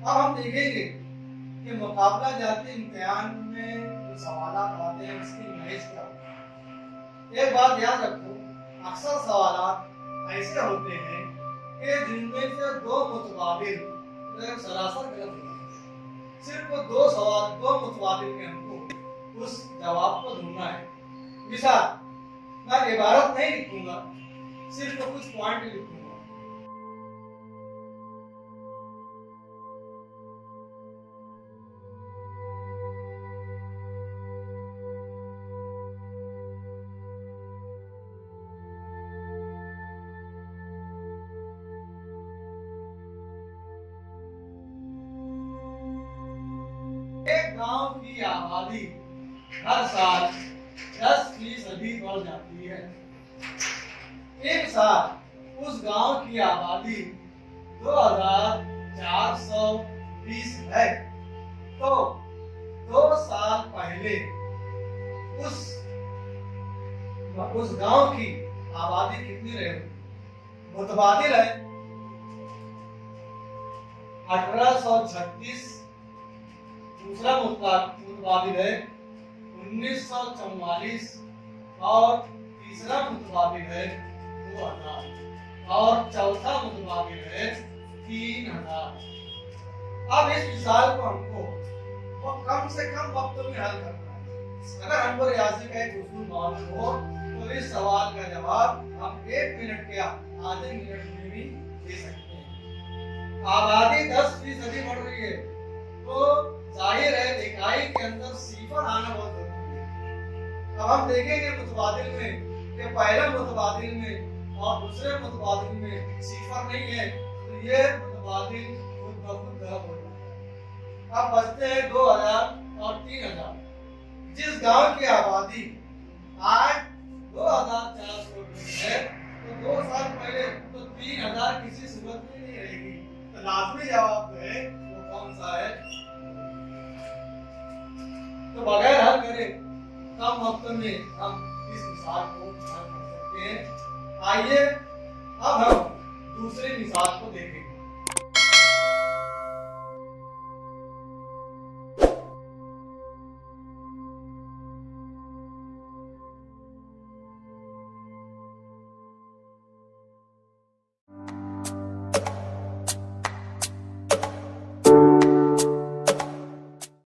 अब हम देखेंगे कि मुकाबला जाती इम्तिहान में जो सवाल आते हैं उसकी नॉलेज क्या होती है। एक बात याद रखो, अक्सर सवाल ऐसे होते हैं कि जिनमें से दो मुतबादिल सरासर गलत होते हैं। सिर्फ दो सवाल, दो मुतबादिल में हमको उस जवाब को ढूंढना है। मिसाल, मैं इबारत नहीं लिखूंगा, सिर्फ कुछ पॉइंट लिखूंगा। एक गांव की आबादी हर साल 10% बढ़ जाती है। एक साल उस गांव की आबादी 2420 है, तो 2 साल पहले उस गांव की आबादी कितनी रहे? मुतबादिल है 1836, दूसरा मुतबादिल है 1944 और तीसरा मुतबादिल है 2000 और चौथा मुतबादिल है 3000। अब इस मिसाल को हमको कम से कम वक्त में हल करना है। अगर हमको रियाजी का एक उसूल मालूम हो तो इस सवाल का जवाब हम 1 मिनट या आधे मिनट में भी दे सकते हैं। आबादी 10% बढ़ रही है तो जाहिर है इकाई के अंदर सिफर आना बहुत जरूरी है। अब हम देखेंगे मुतबादिल में कि पहले मुतबादिल में और दूसरे मुतबादिल में सिफर नहीं है, तो ये मुतबादिल खुद ब खुद गलत हो जाता है। अब बचते हैं 2000 और 3000। जिस गांव की आबादी आज 2420 है, तो 2 साल पहले तो 3000 किसी सूरत में नहीं रहेगी। तो लाजमी जवाब जो है वो कौन सा है? तो बगैर हल करे कम वक्त में हम इस मिसाल को हल कर सकते हैं। आइए अब हम दूसरी मिसाल को देखेंगे।